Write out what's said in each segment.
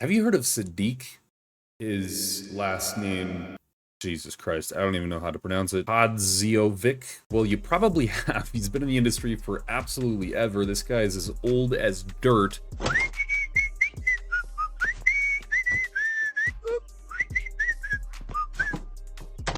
Have you heard of Sadik? His last name, Jesus Christ, I don't even know how to pronounce it. Podziovic? Well, you probably have. He's been in the industry for absolutely ever. This guy is as old as dirt.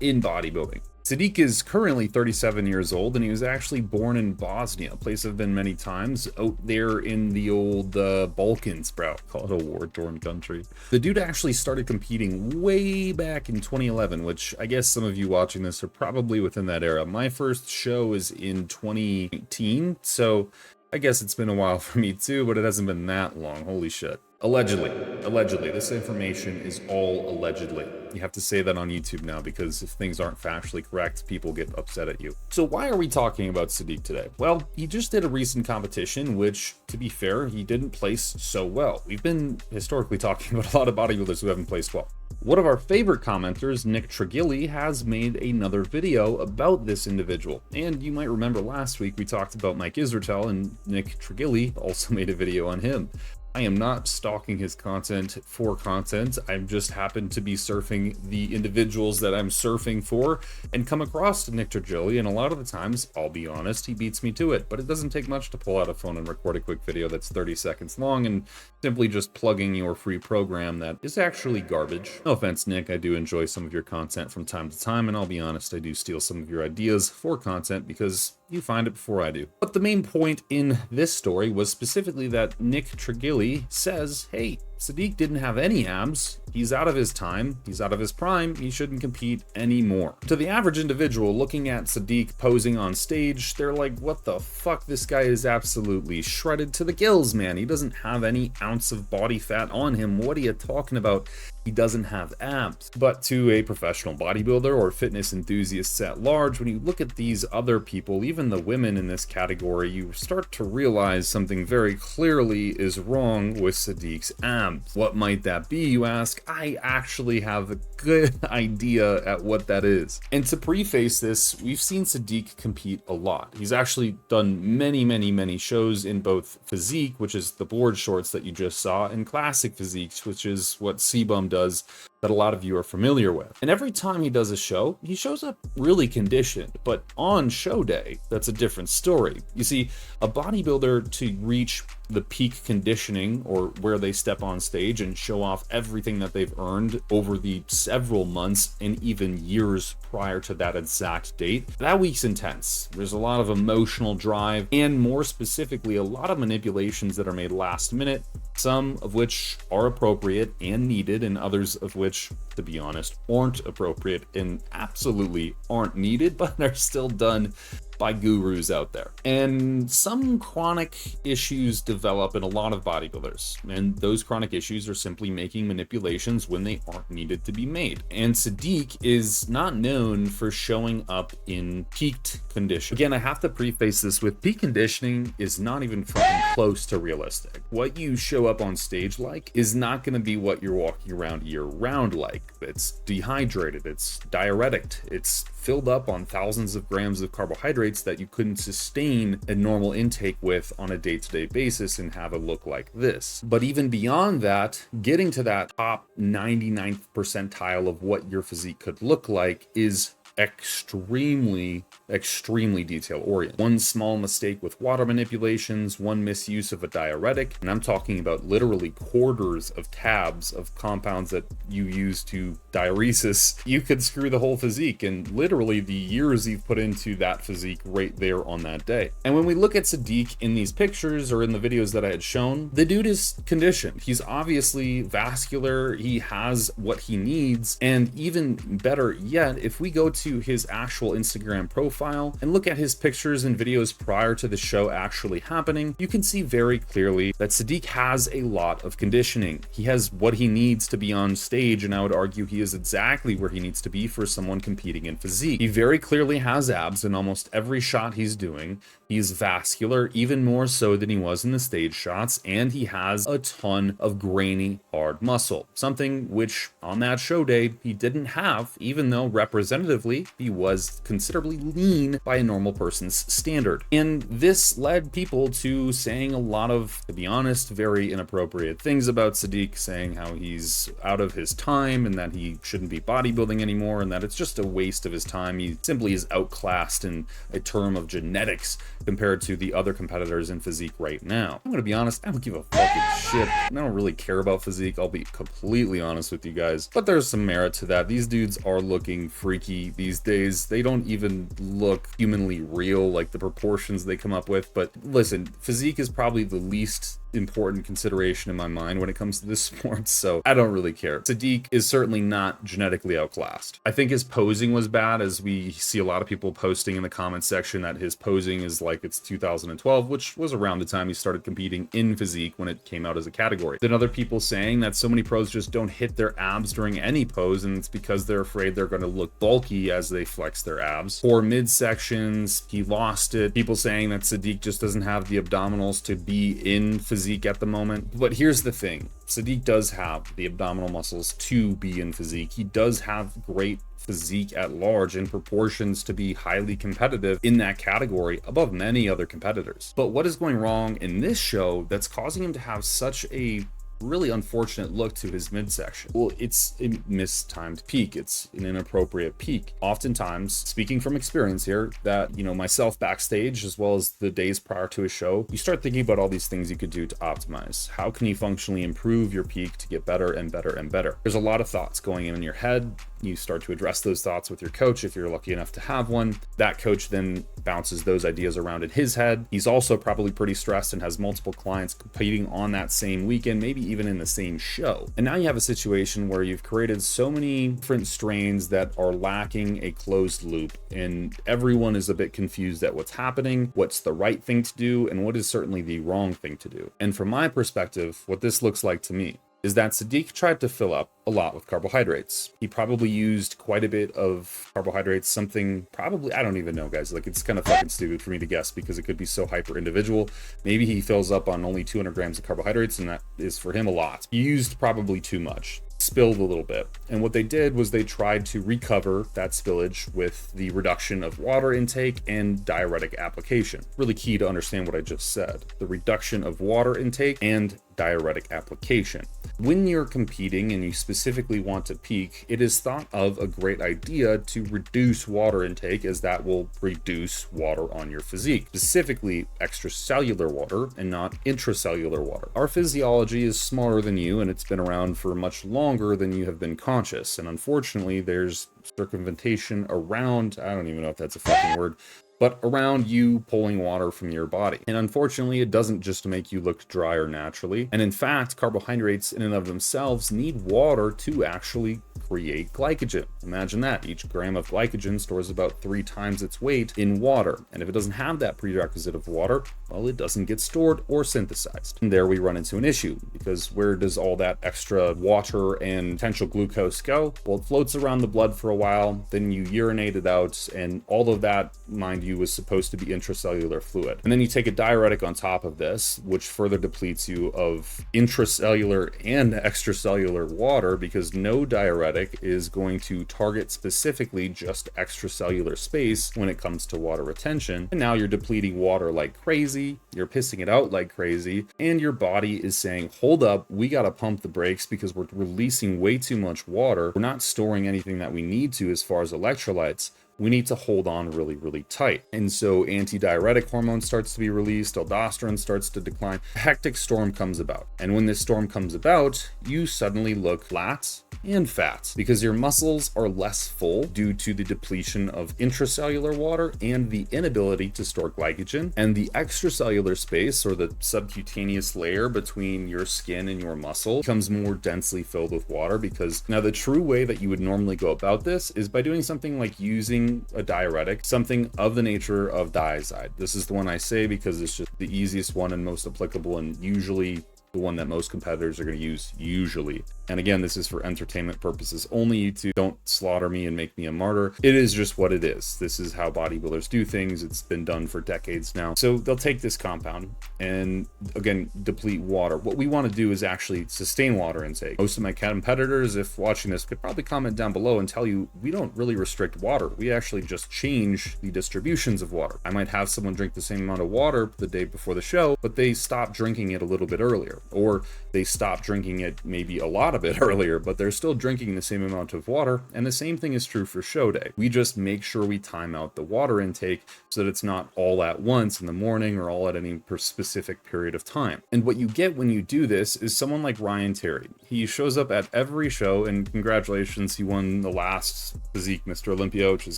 In bodybuilding. Sadik is currently 37 years old, and he was actually born in Bosnia, a place I've been many times, out there in the old Balkans, bro. Call it a war-torn country. The dude actually started competing way back in 2011, which I guess some of you watching this are probably within that era. My first show is in 2018, so I guess it's been a while for me too, but it hasn't been that long. Holy shit. Allegedly, this information is all allegedly. You have to say that on YouTube now, because if things aren't factually correct, people get upset at you. So why are we talking about Sadik today? Well, he just did a recent competition, which, to be fair, he didn't place so well. We've been historically talking about a lot of bodybuilders who haven't placed well. One of our favorite commenters, Nick Trigilli, has made another video about this individual. And you might remember last week we talked about Mike Israetel, and Nick Trigilli also made a video on him. I am not stalking his content for content. I just happen to be surfing the individuals that I'm surfing for and come across Nick Trigilli, and a lot of the times, I'll be honest, he beats me to it. But it doesn't take much to pull out a phone and record a quick video that's 30 seconds long and simply just plugging your free program that is actually garbage. No offense, Nick, I do enjoy some of your content from time to time, and I'll be honest, I do steal some of your ideas for content because you find it before I do. But the main point in this story was specifically that Nick Trigilli says, hey, Sadik didn't have any abs, he's out of his time, he's out of his prime, he shouldn't compete anymore. To the average individual looking at Sadik posing on stage, they're like, what the fuck, this guy is absolutely shredded to the gills, man. He doesn't have any ounce of body fat on him. What are you talking about? He doesn't have abs. But to a professional bodybuilder or fitness enthusiasts at large, when you look at these other people, even the women in this category, you start to realize something very clearly is wrong with Sadik's abs. What might that be, you ask? I actually have a good idea at what that is. And to preface this, we've seen Sadik compete a lot. He's actually done many shows in both physique, which is the board shorts that you just saw, and classic physiques, which is what C-Bum does, that a lot of you are familiar with. And every time he does a show, he shows up really conditioned, but on show day, that's a different story. You see, a bodybuilder, to reach the peak conditioning, or where they step on stage and show off everything that they've earned over the several months and even years prior to that exact date, that week's intense. There's a lot of emotional drive, and more specifically, a lot of manipulations that are made last minute, some of which are appropriate and needed, and others of which, to be honest, aren't appropriate and absolutely aren't needed, but are still done by gurus out there. And some chronic issues develop in a lot of bodybuilders, and those chronic issues are simply making manipulations when they aren't needed to be made. And Sadik is not known for showing up in peaked condition. Again, I have to preface this with, peak conditioning is not even fucking close to realistic. What you show up on stage like is not going to be what you're walking around year round like. It's dehydrated, it's diuretic, it's filled up on thousands of grams of carbohydrates that you couldn't sustain a normal intake with on a day-to-day basis and have a look like this. But even beyond that, getting to that top 99th percentile of what your physique could look like is extremely detail oriented. One small mistake with water manipulations, one misuse of a diuretic, and I'm talking about literally quarters of tabs of compounds that you use to diuresis, you could screw the whole physique, and literally the years you've put into that physique right there on that day. And when we look at Sadik in these pictures or in the videos that I had shown, the dude is conditioned. He's obviously vascular, he has what he needs, and even better yet, if we go to his actual Instagram profile and look at his pictures and videos prior to the show actually happening, you can see very clearly that Sadik has a lot of conditioning. He has what he needs to be on stage, and I would argue he is exactly where he needs to be for someone competing in physique. He very clearly has abs in almost every shot he's doing. He's vascular, even more so than he was in the stage shots, and he has a ton of grainy, hard muscle, something which on that show day he didn't have, even though representatively he was considerably lean by a normal person's standard. And this led people to saying a lot of, to be honest, very inappropriate things about Sadik, saying how he's out of his time and that he shouldn't be bodybuilding anymore and that it's just a waste of his time. He simply is outclassed in a term of genetics compared to the other competitors in physique right now. I'm gonna be honest, I don't give a fucking shit. I don't really care about physique, I'll be completely honest with you guys. But there's some merit to that. These dudes are looking freaky these days. They don't even look humanly real, like the proportions they come up with. But listen, physique is probably the least important consideration in my mind when it comes to this sport, so I don't really care. Sadik is certainly not genetically outclassed. I think his posing was bad, as we see a lot of people posting in the comment section that his posing is like it's 2012, which was around the time he started competing in physique when it came out as a category. Then other people saying that so many pros just don't hit their abs during any pose, and it's because they're afraid they're going to look bulky as they flex their abs. Poor midsections, he lost it. People saying that Sadik just doesn't have the abdominals to be in physique at the moment. But here's the thing, Sadik does have the abdominal muscles to be in physique. He does have great physique at large in proportions to be highly competitive in that category above many other competitors. But what is going wrong in this show that's causing him to have such a really unfortunate look to his midsection? Well, it's a mistimed peak. It's an inappropriate peak. Oftentimes, speaking from experience here, that, you know, myself backstage, as well as the days prior to a show, you start thinking about all these things you could do to optimize. How can you functionally improve your peak to get better and better and better? There's a lot of thoughts going in your head. You start to address those thoughts with your coach if you're lucky enough to have one. That coach then bounces those ideas around in his head. He's also probably pretty stressed and has multiple clients competing on that same weekend, maybe even in the same show. And now you have a situation where you've created so many different strains that are lacking a closed loop, and everyone is a bit confused at what's happening, what's the right thing to do, and what is certainly the wrong thing to do. And from my perspective, what this looks like to me is that Sadik tried to fill up a lot with carbohydrates. He probably used quite a bit of carbohydrates, something probably, I don't even know, guys. Like, it's kind of fucking stupid for me to guess because it could be so hyper individual. Maybe he fills up on only 200 grams of carbohydrates, and that is for him a lot. He used probably too much, spilled a little bit. And what they did was they tried to recover that spillage with the reduction of water intake and diuretic application. Really key to understand what I just said. The reduction of water intake and diuretic application. When you're competing and you specifically want to peak, it is thought of a great idea to reduce water intake, as that will reduce water on your physique, specifically extracellular water and not intracellular water. Our physiology is smarter than you, and it's been around for much longer than you have been conscious. And unfortunately, there's circumventation around, I don't even know if that's a fucking word, but around you pulling water from your body. And unfortunately, it doesn't just make you look drier naturally. And in fact, carbohydrates in and of themselves need water to actually create glycogen. Imagine that. Each gram of glycogen stores about 3 times its weight in water. And if it doesn't have that prerequisite of water, well, it doesn't get stored or synthesized. And there we run into an issue, because where does all that extra water and potential glucose go? Well, it floats around the blood for a while, then you urinate it out, and all of that, mind you, was supposed to be intracellular fluid. And then you take a diuretic on top of this, which further depletes you of intracellular and extracellular water, because no diuretic is going to target specifically just extracellular space when it comes to water retention. And now you're depleting water like crazy, you're pissing it out like crazy, and your body is saying, hold up, we gotta pump the brakes because we're releasing way too much water. We're not storing anything that we need to as far as electrolytes. We need to hold on really, really tight. And so antidiuretic hormone starts to be released, aldosterone starts to decline, a hectic storm comes about. And when this storm comes about, you suddenly look flat and fat, because your muscles are less full due to the depletion of intracellular water and the inability to store glycogen. And the extracellular space, or the subcutaneous layer between your skin and your muscle, becomes more densely filled with water. Because now the true way that you would normally go about this is by doing something like using a diuretic, something of the nature of diazide. This is the one I say because it's just the easiest one and most applicable, and usually the one that most competitors are going to use usually. And again, this is for entertainment purposes only. YouTube, don't slaughter me and make me a martyr. It is just what it is. This is how bodybuilders do things. It's been done for decades now. So they'll take this compound and again, deplete water. What we want to do is actually sustain water intake. Most of my competitors, if watching this, could probably comment down below and tell you, we don't really restrict water. We actually just change the distributions of water. I might have someone drink the same amount of water the day before the show, but they stop drinking it a little bit earlier, or they stop drinking it maybe a lot of it earlier, but they're still drinking the same amount of water. And the same thing is true for show day. We just make sure we time out the water intake so that it's not all at once in the morning or all at any specific period of time. And what you get when you do this is someone like Ryan Terry. He shows up at every show, and congratulations, he won the last Physique Mr. Olympia, which is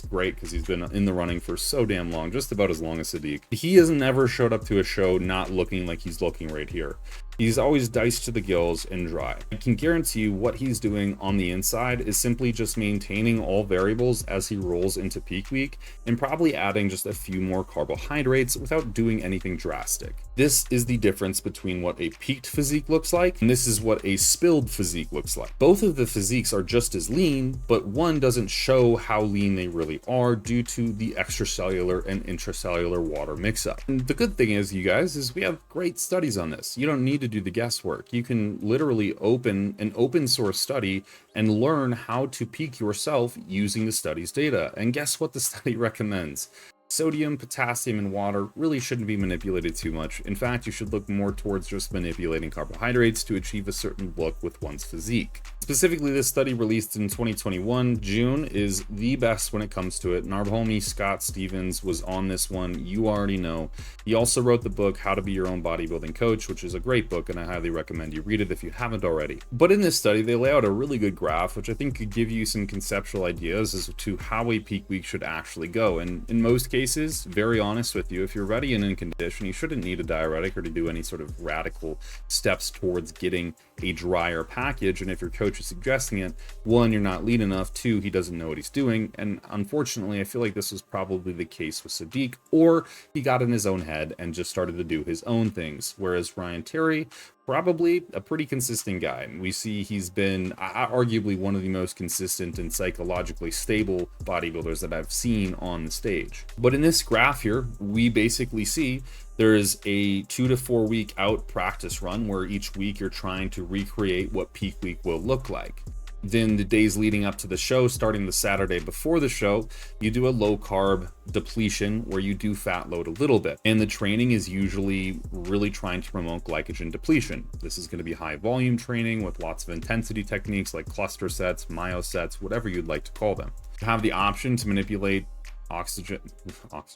great because he's been in the running for so damn long, just about as long as Sadik. He has never showed up to a show not looking like he's looking right here. He's always diced to the gills and dry. I can guarantee you what he's doing on the inside is simply just maintaining all variables as he rolls into peak week, and probably adding just a few more carbohydrates without doing anything drastic. This is the difference between what a peaked physique looks like, and this is what a spilled physique looks like. Both of the physiques are just as lean, but one doesn't show how lean they really are due to the extracellular and intracellular water mix-up. And the good thing is, you guys, is we have great studies on this. You don't need to do the guesswork. You can literally open an open source study and learn how to peak yourself using the study's data. And guess what the study recommends? Sodium, potassium, and water really shouldn't be manipulated too much. In fact, you should look more towards just manipulating carbohydrates to achieve a certain look with one's physique. Specifically, this study released in 2021, June, is the best when it comes to it. And our homie Scott Stevens was on this one. You already know. He also wrote the book, How to Be Your Own Bodybuilding Coach, which is a great book, and I highly recommend you read it if you haven't already. But in this study, they lay out a really good graph, which I think could give you some conceptual ideas as to how a peak week should actually go. And in most cases, very honest with you, if you're ready and in condition, you shouldn't need a diuretic or to do any sort of radical steps towards getting a drier package. And if your coach is suggesting it, one, you're not lean enough, two, he doesn't know what he's doing. And unfortunately, I feel like this was probably the case with Sadik, or he got in his own head and just started to do his own things. Whereas Ryan Terry, probably a pretty consistent guy. We see he's been arguably one of the most consistent and psychologically stable bodybuilders that I've seen on the stage. But in this graph here, we basically see there is a 2 to 4 week out practice run where each week you're trying to recreate what peak week will look like. Then the days leading up to the show, starting the Saturday before the show, you do a low carb depletion where you do fat load a little bit. And the training is usually really trying to promote glycogen depletion. This is going to be high volume training with lots of intensity techniques like cluster sets, myo sets, whatever you'd like to call them. You have the option to manipulate oxygen.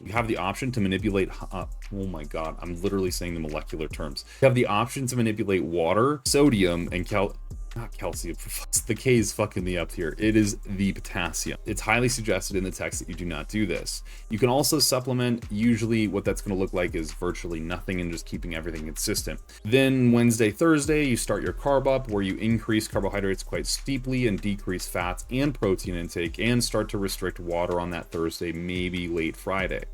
You have the option to manipulate, oh my God, I'm literally saying the molecular terms. You have the option to manipulate water, sodium, and not calcium, the K is fucking me up here. It is the potassium. It's highly suggested in the text that you do not do this. You can also supplement. Usually what that's going to look like is virtually nothing and just keeping everything consistent. Then Wednesday, Thursday, you start your carb up where you increase carbohydrates quite steeply and decrease fats and protein intake and start to restrict water on that Thursday, maybe late Friday.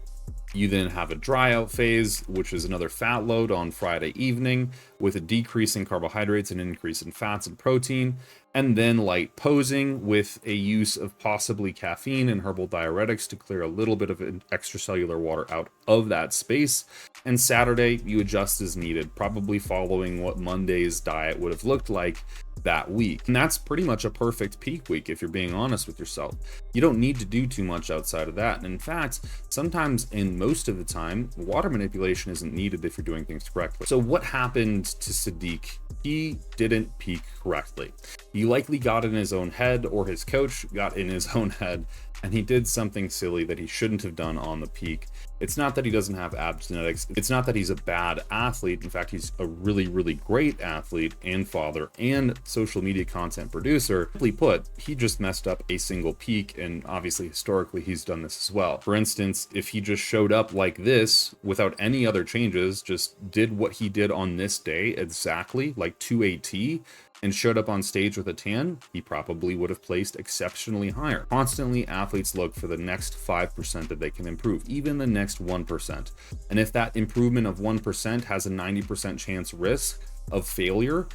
You then have a dry out phase, which is another fat load on Friday evening with a decrease in carbohydrates and increase in fats and protein, and then light posing with a use of possibly caffeine and herbal diuretics to clear a little bit of extracellular water out of that space. And Saturday, you adjust as needed, probably following what Monday's diet would have looked like that week. And that's pretty much a perfect peak week if you're being honest with yourself. You don't need to do too much outside of that. And in fact, sometimes and most of the time, water manipulation isn't needed if you're doing things correctly. So what happened to Sadik? He didn't peak correctly. He likely got in his own head, or his coach got in his own head, and he did something silly that he shouldn't have done on the peak. It's not that he doesn't have abs genetics. It's not that he's a bad athlete. In fact, he's a really, really great athlete and father and social media content producer. Simply put, he just messed up a single peak, and obviously historically he's done this as well. For instance, if he just showed up like this without any other changes, just did what he did on this day exactly, like to a T, and showed up on stage with a tan, he probably would have placed exceptionally higher. Constantly, athletes look for the next 5% that they can improve, even the next 1%. And if that improvement of 1% has a 90% chance risk of failure,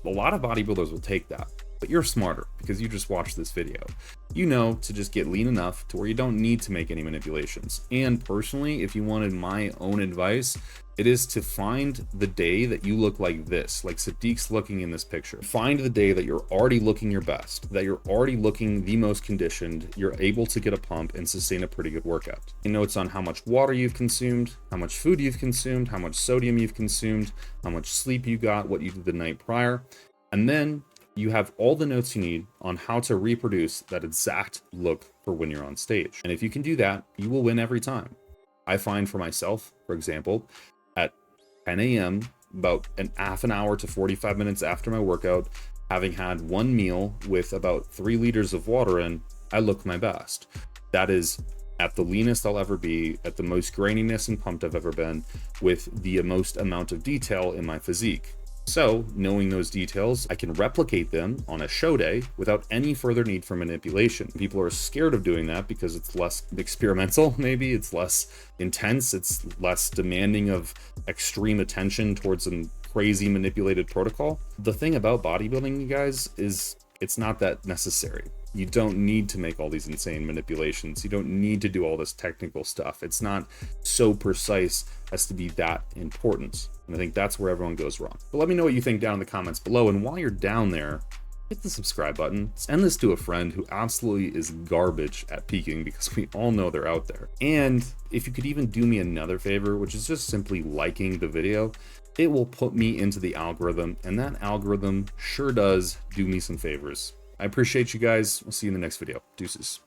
a lot of bodybuilders will take that. But you're smarter because you just watched this video. You know to just get lean enough to where you don't need to make any manipulations. And personally, if you wanted my own advice, it is to find the day that you look like this, like Sadik's looking in this picture. Find the day that you're already looking your best, that you're already looking the most conditioned, you're able to get a pump and sustain a pretty good workout. You know, it's on how much water you've consumed, how much food you've consumed, how much sodium you've consumed, how much sleep you got, what you did the night prior. And then you have all the notes you need on how to reproduce that exact look for when you're on stage. And if you can do that, you will win every time. I find for myself, for example, at 10 a.m., about an half an hour to 45 minutes after my workout, having had one meal with about 3 liters of water in, I look my best. That is at the leanest I'll ever be, at the most graininess and pumped I've ever been, with the most amount of detail in my physique. So, knowing those details, I can replicate them on a show day without any further need for manipulation. People are scared of doing that because it's less experimental, maybe, it's less intense, it's less demanding of extreme attention towards some crazy manipulated protocol. The thing about bodybuilding, you guys, is it's not that necessary. You don't need to make all these insane manipulations. You don't need to do all this technical stuff. It's not so precise as to be that important. And I think that's where everyone goes wrong. But let me know what you think down in the comments below. And while you're down there, hit the subscribe button. Send this to a friend who absolutely is garbage at peaking, because we all know they're out there. And if you could even do me another favor, which is just simply liking the video, it will put me into the algorithm, and that algorithm sure does do me some favors. I appreciate you guys. We'll see you in the next video. Deuces.